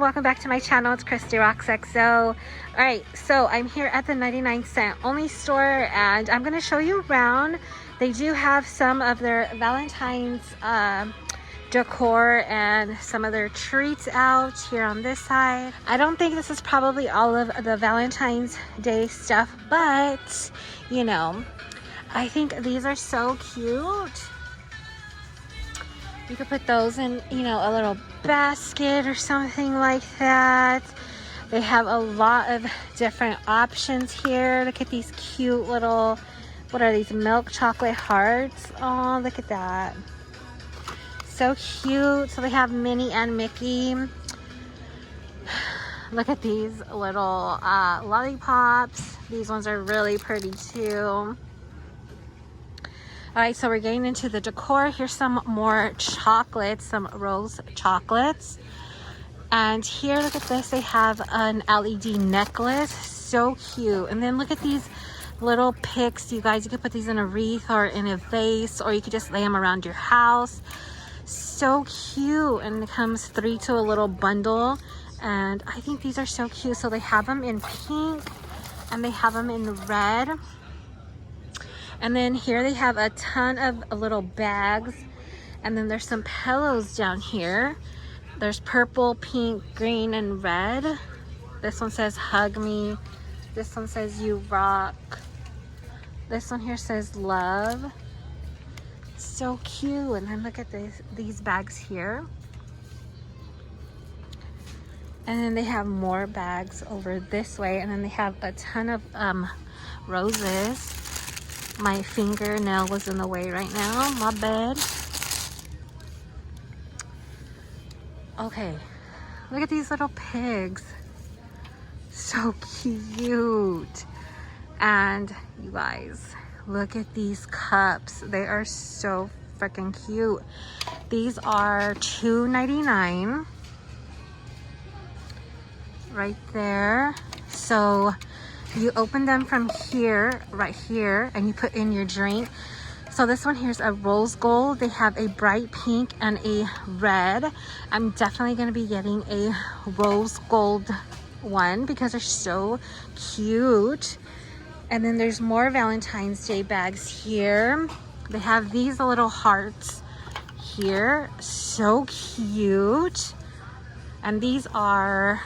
welcome back to my channel. It's ChristyRocksXO. Alright, so I'm here at the 99-cent only store and I'm going to show you around. They do have some of their Valentine's decor and some of their treats out here on this side. I don't think this is probably all of the Valentine's Day stuff, but you know, I think these are so cute. You could put those in, you know, a little basket or something like that. They have a lot of different options here. Look at these cute little, what are these, milk chocolate hearts? Oh, look at that. So cute. So they have Minnie and Mickey. Look at these little lollipops. These ones are really pretty too. All right, so we're getting into the decor. Here's some more chocolates, some rose chocolates. And here, look at this. They have an LED necklace. So cute. And then look at these little picks. You guys, you could put these in a wreath or in a vase, or you could just lay them around your house. So cute. And it comes 3 to a little bundle. And I think these are so cute. So they have them in pink and they have them in red. And then here they have a ton of little bags. And then there's some pillows down here. There's purple, pink, green, and red. This one says hug me. This one says you rock. This one here says love. So cute. And then look at these bags here. And then they have more bags over this way. And then they have a ton of roses. My fingernail was in the way right now. My bad. Okay. Look at these little pigs. So cute. And you guys, look at these cups. They are so freaking cute. These are $2.99. Right there. So you open them from here, right here, and you put in your drink. So this one here's a rose gold. They have a bright pink and a red. I'm definitely going to be getting a rose gold one because they're so cute. And then there's more Valentine's Day bags here. They have these little hearts here. So cute. And these are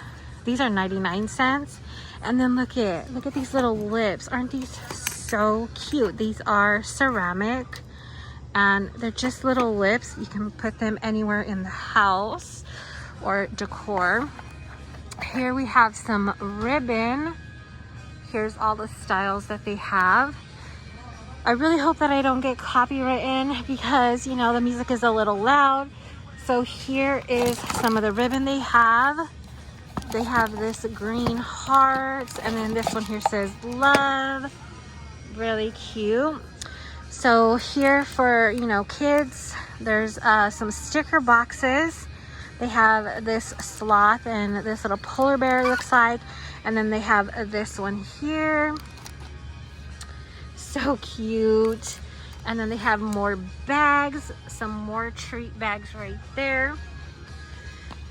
99 cents. And then look at these little lips. Aren't these so cute? These are ceramic and they're just little lips. You can put them anywhere in the house or decor. Here we have some ribbon. Here's all the styles that they have. I really hope that I don't get copyrighted because, you know, the music is a little loud. So here is some of the ribbon they have. They have this green heart, and then this one here says love. Really cute. So here for, you know, kids, there's some sticker boxes. They have this sloth and this little polar bear, looks like. And then they have this one here. So cute. And then they have more bags, some more treat bags right there.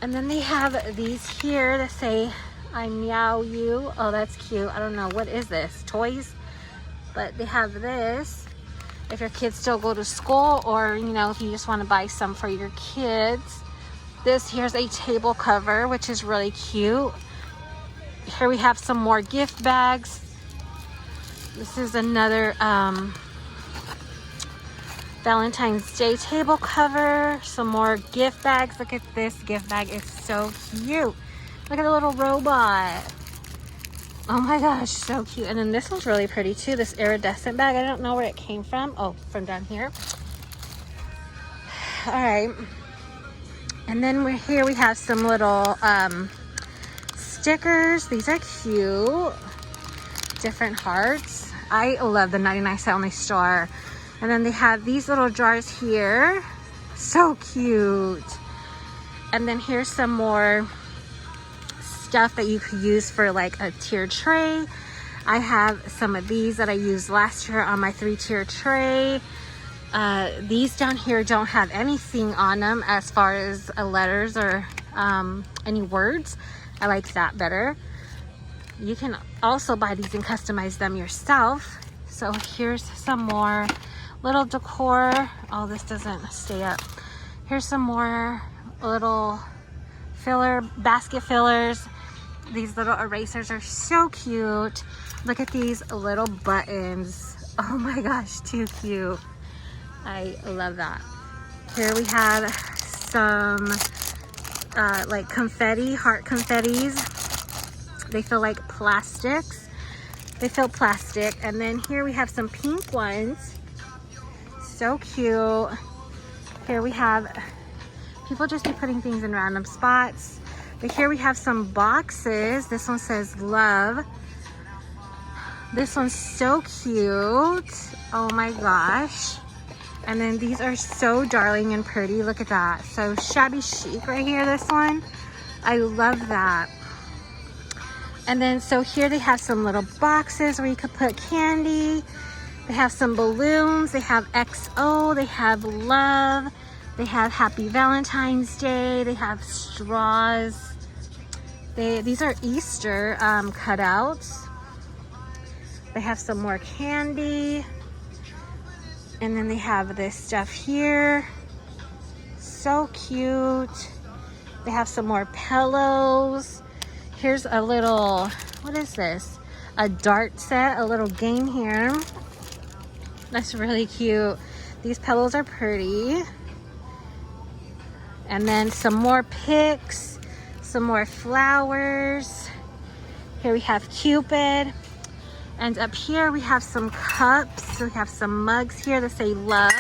And then they have these here that say, I meow you. Oh, that's cute. I don't know. What is this? Toys? But they have this. If your kids still go to school or, you know, if you just want to buy some for your kids. This here's a table cover, which is really cute. Here we have some more gift bags. This is another Valentine's Day table cover. Some more gift bags. Look at this gift bag. It's so cute. Look at the little robot. Oh my gosh, so cute. And then this one's really pretty too. This iridescent bag. I don't know where it came from. Oh, from down here. All right. And then here we have some little stickers. These are cute. Different hearts. I love the 99-cent only store. And then they have these little jars here. So cute. And then here's some more stuff that you could use for like a tier tray. I have some of these that I used last year on my 3-tier tray. These down here don't have anything on them as far as letters or any words. I like that better. You can also buy these and customize them yourself. So here's some more little decor. Oh, this doesn't stay up. Here's some more little basket fillers. These little erasers are so cute. Look at these little buttons. Oh my gosh, too cute. I love that. Here we have some like confetti, heart confettis. They feel like plastics. They feel plastic. And then here we have some pink ones. So cute. Here we have, people just be putting things in random spots. But here we have some boxes. This one says love. This one's so cute. Oh my gosh. And then these are so darling and pretty. Look at that. So shabby chic right here, this one. I love that. And then so here they have some little boxes where you could put candy. They have some balloons. They have XO. They have love. They have Happy Valentine's Day. They have straws. These are Easter cutouts. They have some more candy. And then they have this stuff here. So cute. They have some more pillows. Here's a little, what is this? A dart set, a little game here. That's really cute. These pillows are pretty. And then some more picks, some more flowers. Here we have Cupid. And up here we have some cups. We have some mugs here that say love.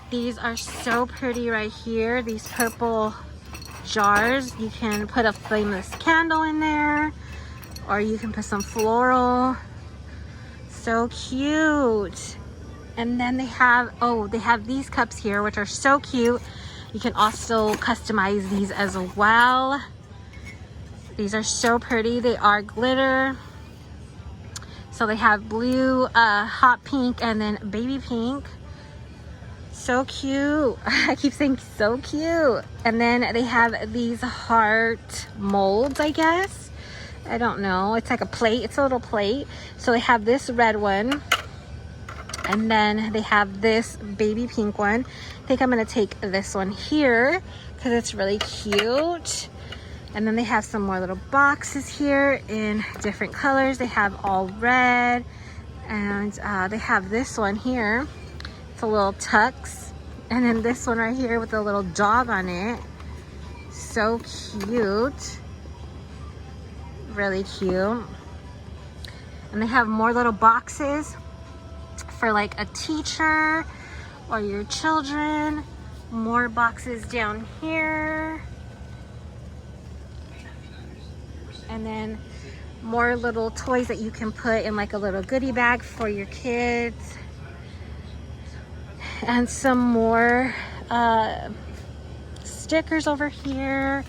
These are so pretty right here. These purple jars. You can put a flameless candle in there, or you can put some floral. So cute. And then they have, oh, they have these cups here, which are so cute. You can also customize these as well. These are so pretty. They are glitter. So they have blue, hot pink, and then baby pink. So cute. I keep saying so cute. And then they have these heart molds, I guess. I don't know. It's like a plate. It's a little plate. So they have this red one. And then they have this baby pink one. I think I'm going to take this one here because it's really cute. And then they have some more little boxes here in different colors. They have all red. And they have this one here. It's a little tux. And then this one right here with a little dog on it. So cute. Really cute. And they have more little boxes for like a teacher or your children. More boxes down here. And then more little toys that you can put in like a little goodie bag for your kids. And some more stickers over here.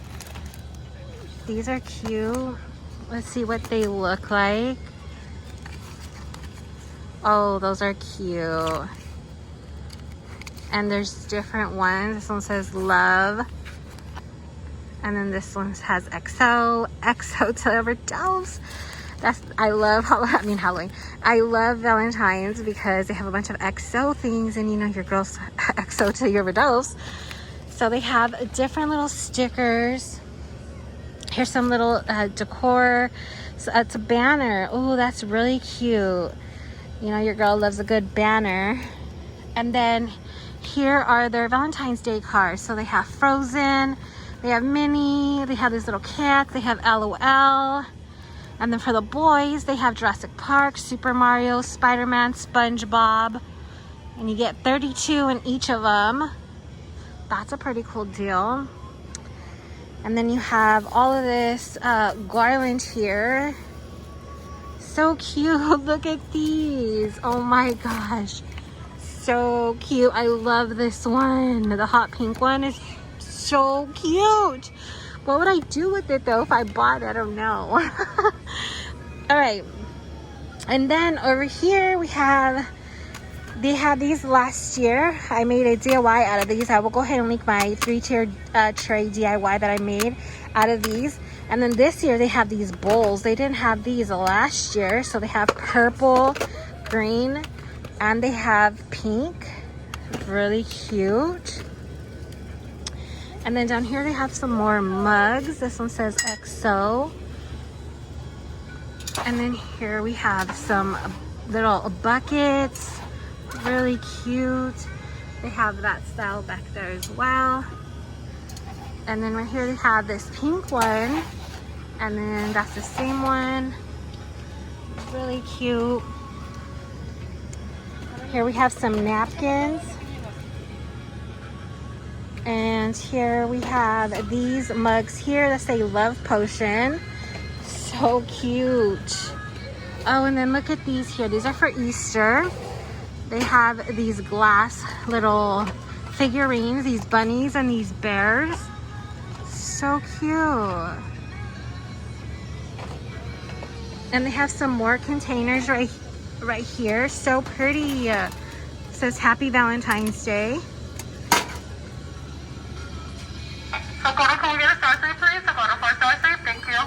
These are cute. Let's see what they look like. Oh, those are cute. And there's different ones. This one says love. And then this one has XO. XO to overdose. I love Halloween. I love Valentines because they have a bunch of XO things, and you know your girls XO to your overdose. So they have different little stickers. Here's some little decor. So it's a banner. Oh, that's really cute. You know your girl loves a good banner. And then here are their Valentine's Day cards. So they have Frozen, they have Minnie, they have these little cats, they have LOL. And then for the boys, they have Jurassic Park, Super Mario, Spider-Man, SpongeBob. And you get 32 in each of them. That's a pretty cool deal. And then you have all of this garland here. So cute. Look at these. Oh my gosh. So cute. I love this one. The hot pink one is so cute. What would I do with it though if I bought it? I don't know. All right. And then over here we have They had these last year. I made a DIY out of these. I will go ahead and link my 3-tier tray DIY that I made out of these. And then this year they have these bowls. They didn't have these last year. So they have purple, green, and they have pink. Really cute. And then down here they have some more mugs. This one says XO. And then here we have some little buckets. Really cute. They have that style back there as well. And then right here they have this pink one. And then that's the same one. Really cute. Here we have some napkins. And here we have these mugs here that say Love Potion. So cute. Oh, and then look at these here. These are for Easter. They have these glass little figurines, these bunnies and these bears. So cute. And they have some more containers right here. So pretty. It says Happy Valentine's Day. Thank you.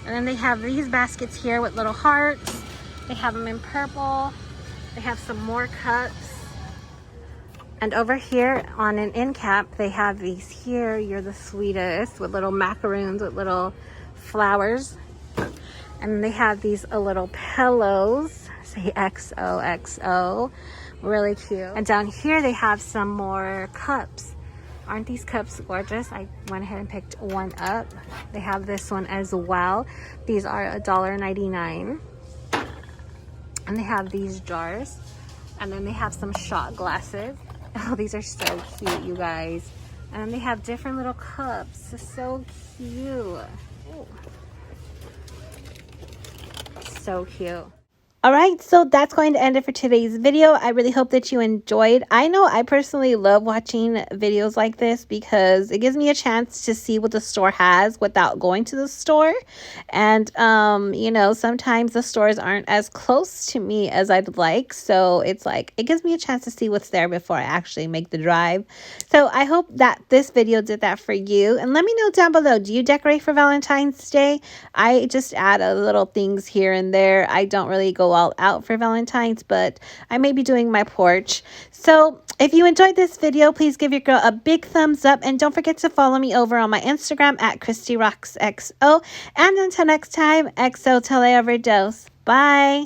And then they have these baskets here with little hearts. They have them in purple. They have some more cups. And over here on an end cap, they have these here. You're the sweetest, with little macaroons with little flowers. And they have these little pillows. Say XOXO. Really cute. And down here they have some more cups. Aren't these cups gorgeous? I went ahead and picked one up. They have this one as well. These are $1.99. And they have these jars. And then they have some shot glasses. Oh, these are so cute, you guys. And then they have different little cups. It's so cute. Ooh. So cute. All right, so that's going to end it for today's video. I really hope that you enjoyed. I know I personally love watching videos like this because it gives me a chance to see what the store has without going to the store. And, you know, sometimes the stores aren't as close to me as I'd like. So it's like, it gives me a chance to see what's there before I actually make the drive. So I hope that this video did that for you. And let me know down below, do you decorate for Valentine's Day? I just add a little things here and there. I don't really go all out for Valentine's, but I may be doing my porch. So if you enjoyed this video, please give your girl a big thumbs up, and don't forget to follow me over on my Instagram at ChristyRocksXO. And until next time, XO till I overdose. Bye.